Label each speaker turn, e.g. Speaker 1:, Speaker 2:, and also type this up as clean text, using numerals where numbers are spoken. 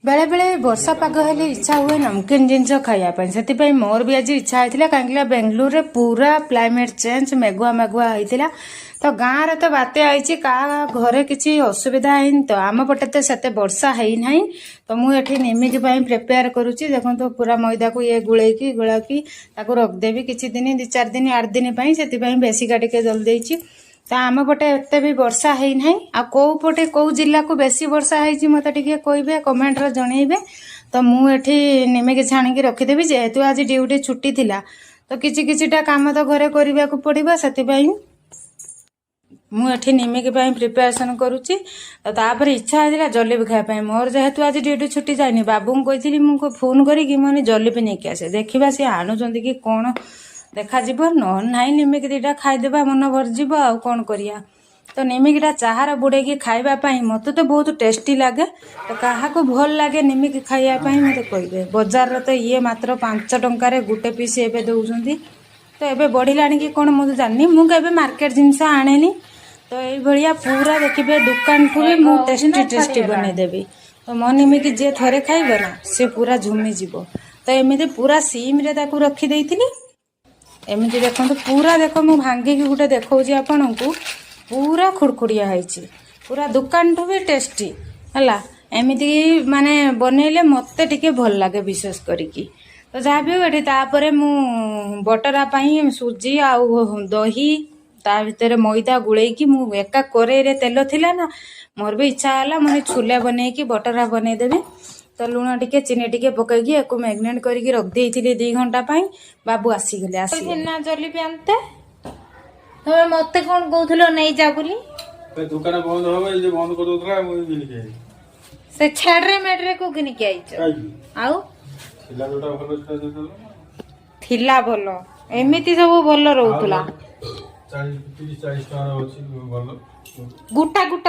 Speaker 1: बेले बेले वर्षा पाग हेले इच्छा हुए नमकीन जिनस खायापी से मोर भी आज इच्छा होता कहीं बेंगलुरु रे पूरा क्लाइमेट चेंज मेघुआ मेघुआ होता तो गाँव रे तो बात्या आई का घरे किसी असुविधा है तो आम पटे तो से वर्षा है ना तो मुझे निमिक प्रिपेयर करुच्ची देखो तो पूरा मैदा को ये गुड़ेकी गुड़ाकी रखदेवी किसी दिन 2-4 दिन 8 दिन से बेसिका टे जल देती तो आम पटे एत भी वर्षा है ना आ कौ पटे कौ जिला को बेसी वर्षा है मत कहे कमेंट रे जनइबे तो मुझे निमिक छाणिकी रखीदेवी जेहेतु आज ड्यूटी छुट्टी थिला तो किछि किछिटा काम तो घरे करने को पड़ो से मुझे निमिक प्रिपेरेसन करुच्ची तो तापर इच्छा होता जलेबी खायापी मोर जेहेतु आज ड्यूटी छुट्टी जाइनी बाबू को कही मुझे फोन करी मैंने जलेबी नहीं आसे देखा सी आणुंट कि कौन देखा ना निमिक 2टा खाईदेवा मन भरज आ कौन करिया तो निमिकटा चाहार बुड़ेकी खावाई मत तो बहुत टेस्टी लगे तो क्या भल लगे निमिक खायापी मत कहे बजार तो ये मात्र 5 टंकार गोटे पीस एवं दौरान तो ये बढ़ला कि कौन मुझे जानी मुझे मार्केट जिनस आने तो ये पूरा देखिए दुकान ठू भी मुझे टेस्टी टेस्टी बनईदेवी तो मो निमिक जी थे खाइब ना सी पूरा झुमीज तो एमती पूरा सीम रे रखी एमती देखो पूरा देख मु भांगिकी गोटे देखा आपण को पूरा खुड़खुड़िया है पूरा दुकान ठू भी टेस्टी है एमती माने बनइले मत टे भल लगे विशेष करिकी तो जहाँ भी ये तापर मु बटरा सुजी आउ दही ता भीतर मैदा गुड़ेकी मु एका करेई तेल थिला ना मोर भी इच्छा है मुझे छुले बनईकी बटरा बनईदेवी तो लुण टिके चीनी टिके पकईकी एक मैग्नेट करके रखी 2 घंटा बाबू आसीगले आसीना जलेबी आनते
Speaker 2: तुम मत कौन कहूल नहीं जा बोली
Speaker 3: दुकान बंद हो ये बंद कर दोतरा मुई भी नहीं
Speaker 2: से छाड़रे मेडरे को किन के आइछ आउ
Speaker 3: थिला जोटा भलो छा देतलो
Speaker 2: थिला भलो एमिति सब भलो रहउतला
Speaker 3: 40 30 40 टाका अछि भलो
Speaker 2: गुटा गुटा